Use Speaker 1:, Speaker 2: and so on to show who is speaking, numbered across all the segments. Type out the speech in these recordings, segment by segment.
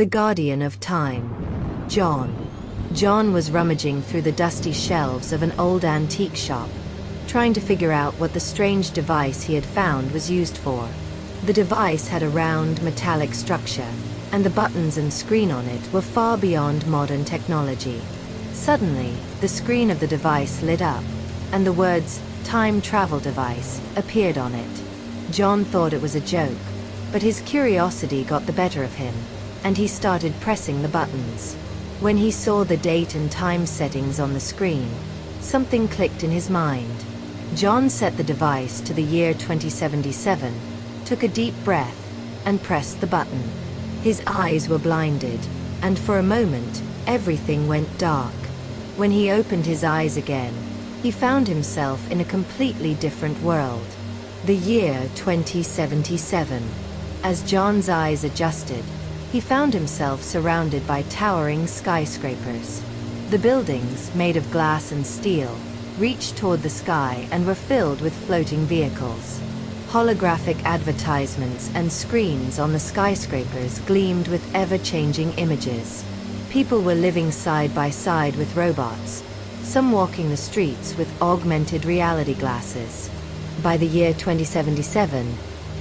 Speaker 1: The guardian of time. John. John was rummaging through the dusty shelves of an old antique shop, trying to figure out what the strange device he had found was used for. The device had a round, metallic structure, and the buttons and screen on it were far beyond modern technology. Suddenly, the screen of the device lit up, and the words, "Time Travel Device," appeared on it. John thought it was a joke, but his curiosity got the better of him, and he started pressing the buttons. When he saw the date and time settings on the screen, something clicked in his mind. John set the device to the year 2077, took a deep breath, and pressed the button. His eyes were blinded, and for a moment, everything went dark. When he opened his eyes again, he found himself in a completely different world. The year 2077. As John's eyes adjusted, he found himself surrounded by towering skyscrapers. The buildings, made of glass and steel, reached toward the sky and were filled with floating vehicles. Holographic advertisements and screens on the skyscrapers gleamed with ever-changing images. People were living side by side with robots, some walking the streets with augmented reality glasses. By the year 2077,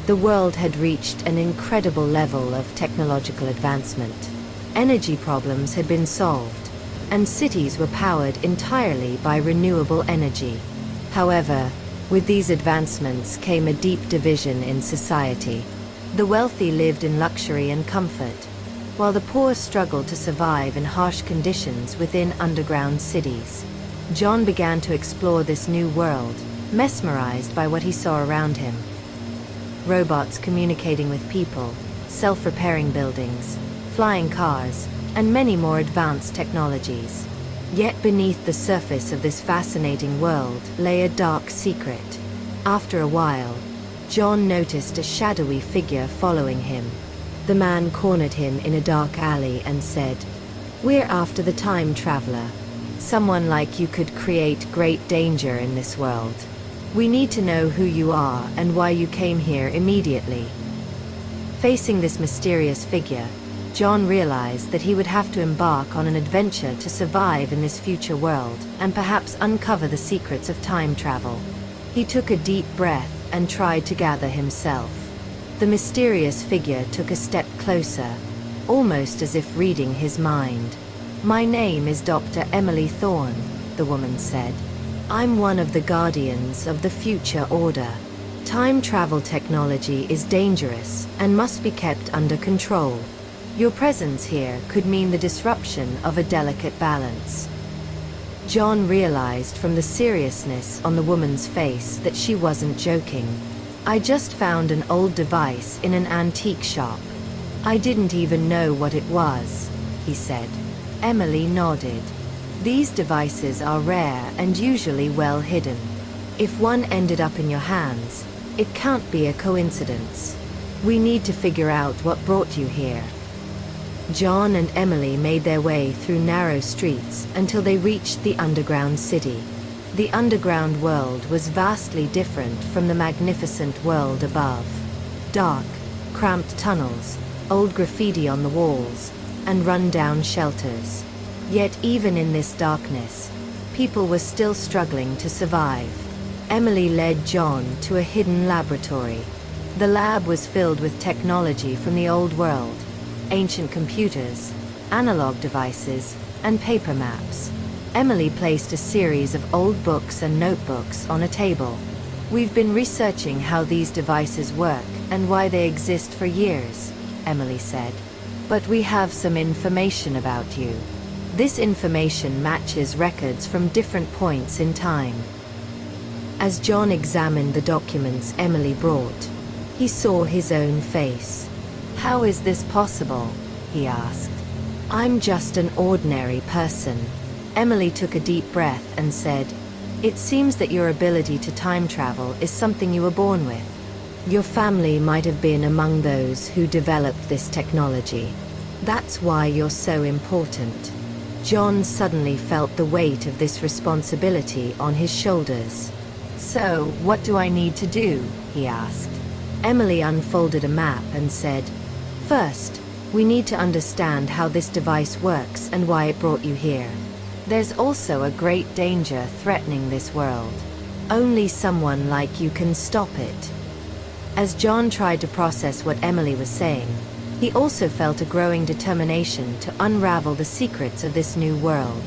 Speaker 1: the world had reached an incredible level of technological advancement. Energy problems had been solved, and cities were powered entirely by renewable energy. However, with these advancements came a deep division in society. The wealthy lived in luxury and comfort, while the poor struggled to survive in harsh conditions within underground cities. John began to explore this new world, mesmerized by what he saw around him. Robots communicating with people, self-repairing buildings, flying cars, and many more advanced technologies. Yet beneath the surface of this fascinating world lay a dark secret. After a while, John noticed a shadowy figure following him. The man cornered him in a dark alley and said, "We're after the time traveler. Someone like you could create great danger in this world. We need to know who you are and why you came here immediately." Facing this mysterious figure, John realized that he would have to embark on an adventure to survive in this future world and perhaps uncover the secrets of time travel. He took a deep breath and tried to gather himself. The mysterious figure took a step closer, almost as if reading his mind. "My name is Dr. Emily Thorne," the woman said. "I'm one of the guardians of the future order. Time travel technology is dangerous and must be kept under control. Your presence here could mean the disruption of a delicate balance." John realized from the seriousness on the woman's face that she wasn't joking. "I just found an old device in an antique shop. I didn't even know what it was," he said. Emily nodded. "These devices are rare and usually well hidden. If one ended up in your hands, it can't be a coincidence. We need to figure out what brought you here." John and Emily made their way through narrow streets until they reached the underground city. The underground world was vastly different from the magnificent world above. Dark, cramped tunnels, old graffiti on the walls, and run-down shelters. Yet even in this darkness, people were still struggling to survive. Emily led John to a hidden laboratory. The lab was filled with technology from the old world: ancient computers, analog devices, and paper maps. Emily placed a series of old books and notebooks on a table. "We've been researching how these devices work and why they exist for years," Emily said. "But we have some information about you. This information matches records from different points in time." As John examined the documents Emily brought, he saw his own face. "How is this possible?" he asked. "I'm just an ordinary person." Emily took a deep breath and said, "It seems that your ability to time travel is something you were born with. Your family might have been among those who developed this technology. That's why you're so important." John suddenly felt the weight of this responsibility on his shoulders. "So, what do I need to do?" he asked. Emily unfolded a map and said, "First, We need to understand how this device works and why it brought you here. There's also a great danger threatening this world. Only someone like you can stop it." As John tried to process what Emily was saying, he also felt a growing determination to unravel the secrets of this new world.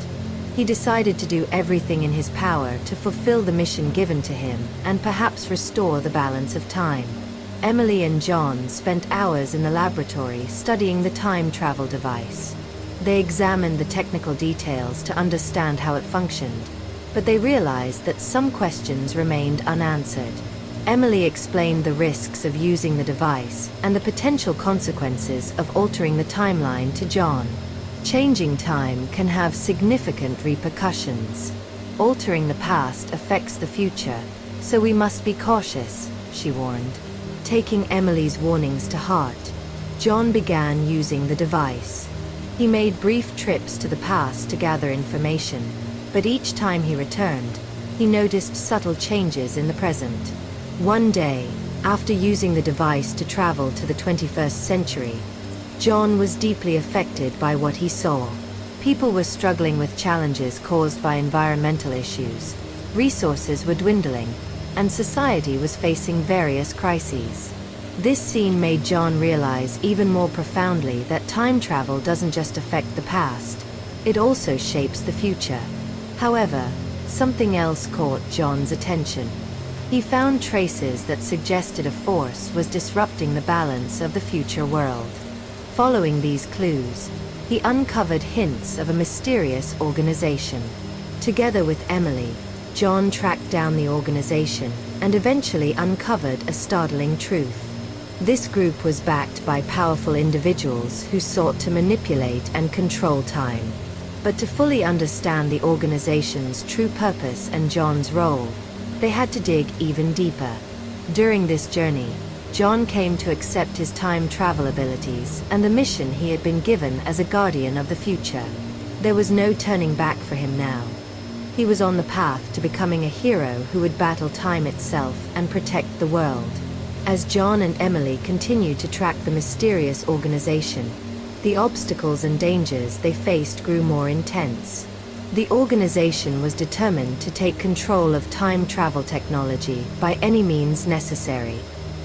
Speaker 1: He decided to do everything in his power to fulfill the mission given to him and perhaps restore the balance of time. Emily and John spent hours in the laboratory studying the time travel device. They examined the technical details to understand how it functioned, but they realized that some questions remained unanswered. Emily explained the risks of using the device and the potential consequences of altering the timeline to John. Changing time can have significant repercussions. Altering the past affects the future, so we must be cautious, she warned. Taking Emily's warnings to heart, John began using the device. He made brief trips to the past to gather information, but each time he returned, he noticed subtle changes in the present. One day, after using the device to travel to the 21st century, John was deeply affected by what he saw. People were struggling with challenges caused by environmental issues, resources were dwindling, and society was facing various crises. This scene made John realize even more profoundly that time travel doesn't just affect the past, it also shapes the future. However, something else caught John's attention. He found traces that suggested a force was disrupting the balance of the future world. Following these clues, he uncovered hints of a mysterious organization. Together with Emily, John tracked down the organization and eventually uncovered a startling truth. This group was backed by powerful individuals who sought to manipulate and control time. But to fully understand the organization's true purpose and John's role, they had to dig even deeper. During this journey, John came to accept his time travel abilities and the mission he had been given as a guardian of the future. There was no turning back for him now. He was on the path to becoming a hero who would battle time itself and protect the world. As John and Emily continued to track the mysterious organization, the obstacles and dangers they faced grew more intense. The organization was determined to take control of time travel technology by any means necessary.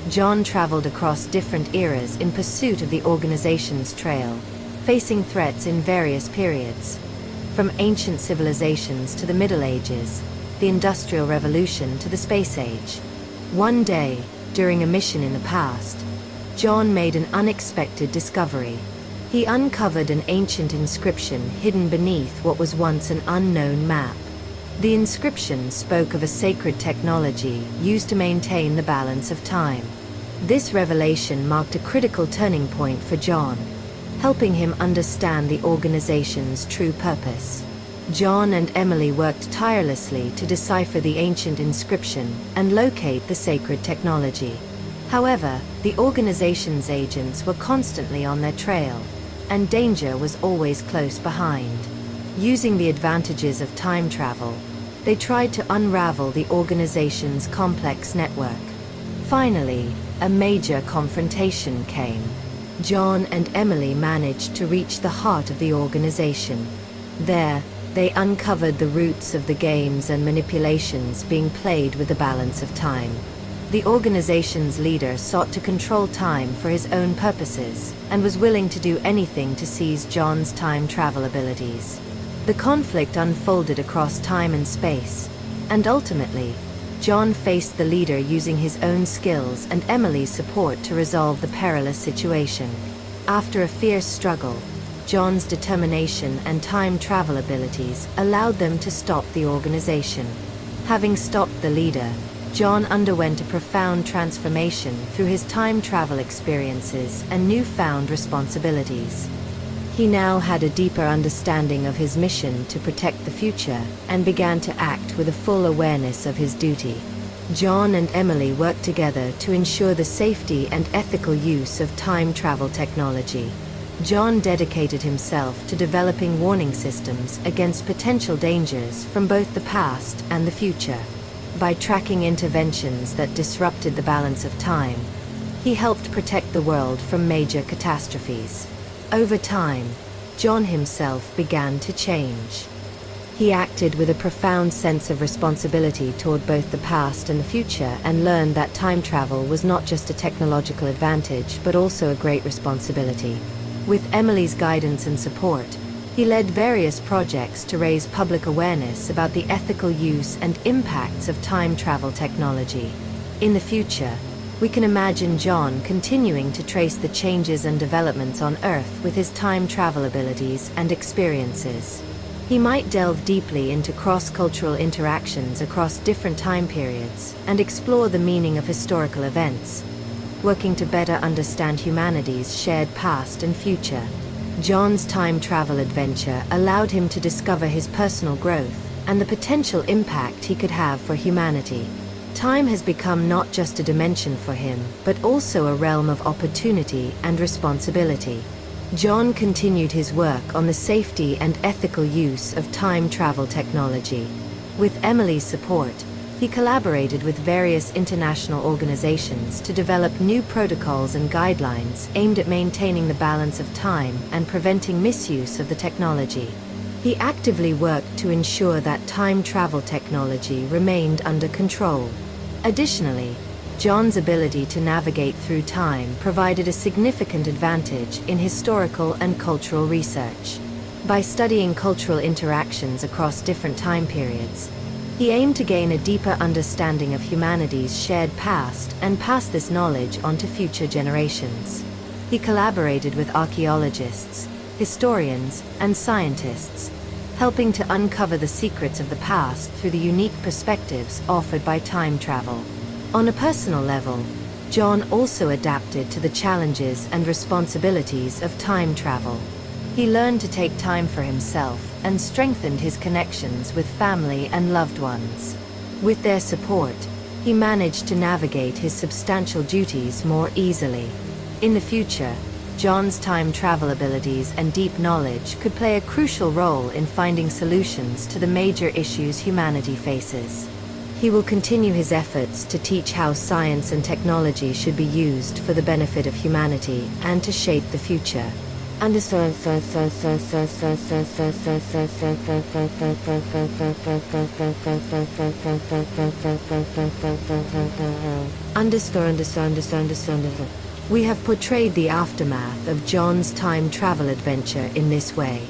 Speaker 1: John traveled across different eras in pursuit of the organization's trail, facing threats in various periods. From ancient civilizations to the Middle Ages, the Industrial Revolution to the Space Age. One day, during a mission in the past, John made an unexpected discovery. He uncovered an ancient inscription hidden beneath what was once an unknown map. The inscription spoke of a sacred technology used to maintain the balance of time. This revelation marked a critical turning point for John, helping him understand the organization's true purpose. John and Emily worked tirelessly to decipher the ancient inscription and locate the sacred technology. However, the organization's agents were constantly on their trail, and danger was always close behind. Using the advantages of time travel, they tried to unravel the organization's complex network. Finally, a major confrontation came. John and Emily managed to reach the heart of the organization. There, they uncovered the roots of the games and manipulations being played with the balance of time. The organization's leader sought to control time for his own purposes, and was willing to do anything to seize John's time travel abilities. The conflict unfolded across time and space, and ultimately, John faced the leader using his own skills and Emily's support to resolve the perilous situation. After a fierce struggle, John's determination and time travel abilities allowed them to stop the organization. Having stopped the leader, John underwent a profound transformation through his time travel experiences and newfound responsibilities. He now had a deeper understanding of his mission to protect the future and began to act with a full awareness of his duty. John and Emily worked together to ensure the safety and ethical use of time travel technology. John dedicated himself to developing warning systems against potential dangers from both the past and the future. By tracking interventions that disrupted the balance of time, he helped protect the world from major catastrophes. Over time, John himself began to change. He acted with a profound sense of responsibility toward both the past and the future, and learned that time travel was not just a technological advantage but also a great responsibility. With Emily's guidance and support, he led various projects to raise public awareness about the ethical use and impacts of time travel technology. In the future, we can imagine John continuing to trace the changes and developments on Earth with his time travel abilities and experiences. He might delve deeply into cross-cultural interactions across different time periods and explore the meaning of historical events, working to better understand humanity's shared past and future. John's time travel adventure allowed him to discover his personal growth and the potential impact he could have for humanity. Time has become not just a dimension for him, but also a realm of opportunity and responsibility. John continued his work on the safety and ethical use of time travel technology. With Emily's support, he collaborated with various international organizations to develop new protocols and guidelines aimed at maintaining the balance of time and preventing misuse of the technology. He actively worked to ensure that time travel technology remained under control. Additionally, John's ability to navigate through time provided a significant advantage in historical and cultural research. By studying cultural interactions across different time periods, he aimed to gain a deeper understanding of humanity's shared past and pass this knowledge on to future generations. He collaborated with archaeologists, historians, and scientists, helping to uncover the secrets of the past through the unique perspectives offered by time travel. On a personal level, John also adapted to the challenges and responsibilities of time travel. He learned to take time for himself and strengthened his connections with family and loved ones. With their support, he managed to navigate his substantial duties more easily. In the future, John's time travel abilities and deep knowledge could play a crucial role in finding solutions to the major issues humanity faces. He will continue his efforts to teach how science and technology should be used for the benefit of humanity and to shape the future. Understood. We have portrayed the aftermath of John's time travel adventure in this way.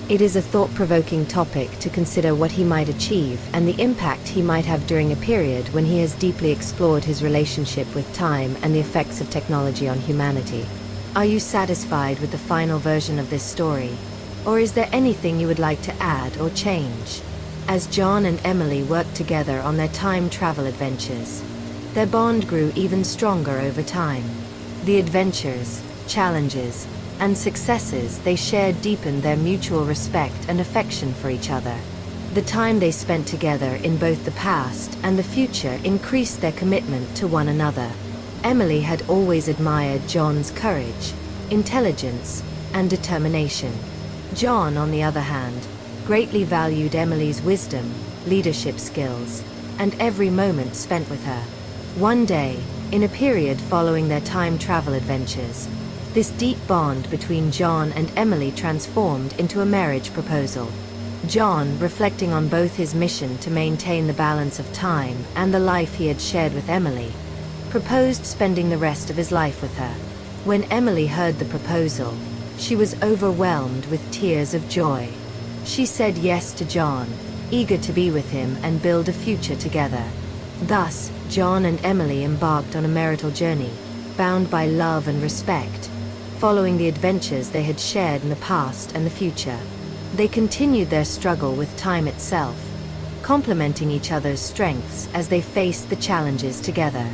Speaker 1: It is a thought-provoking topic to consider what he might achieve and the impact he might have during a period when he has deeply explored his relationship with time and the effects of technology on humanity. Are you satisfied with the final version of this story? Or is there anything you would like to add or change? As John and Emily worked together on their time travel adventures, their bond grew even stronger over time. The adventures, challenges, and successes they shared deepened their mutual respect and affection for each other. The time they spent together in both the past and the future increased their commitment to one another. Emily had always admired John's courage, intelligence, and determination. John, on the other hand, greatly valued Emily's wisdom, leadership skills, and every moment spent with her. One day, in a period following their time travel adventures, this deep bond between John and Emily transformed into a marriage proposal. John, reflecting on both his mission to maintain the balance of time and the life he had shared with Emily, proposed spending the rest of his life with her. When Emily heard the proposal, she was overwhelmed with tears of joy. She said yes to John, eager to be with him and build a future together. Thus, John and Emily embarked on a marital journey, bound by love and respect, following the adventures they had shared in the past and the future. They continued their struggle with time itself, complementing each other's strengths as they faced the challenges together.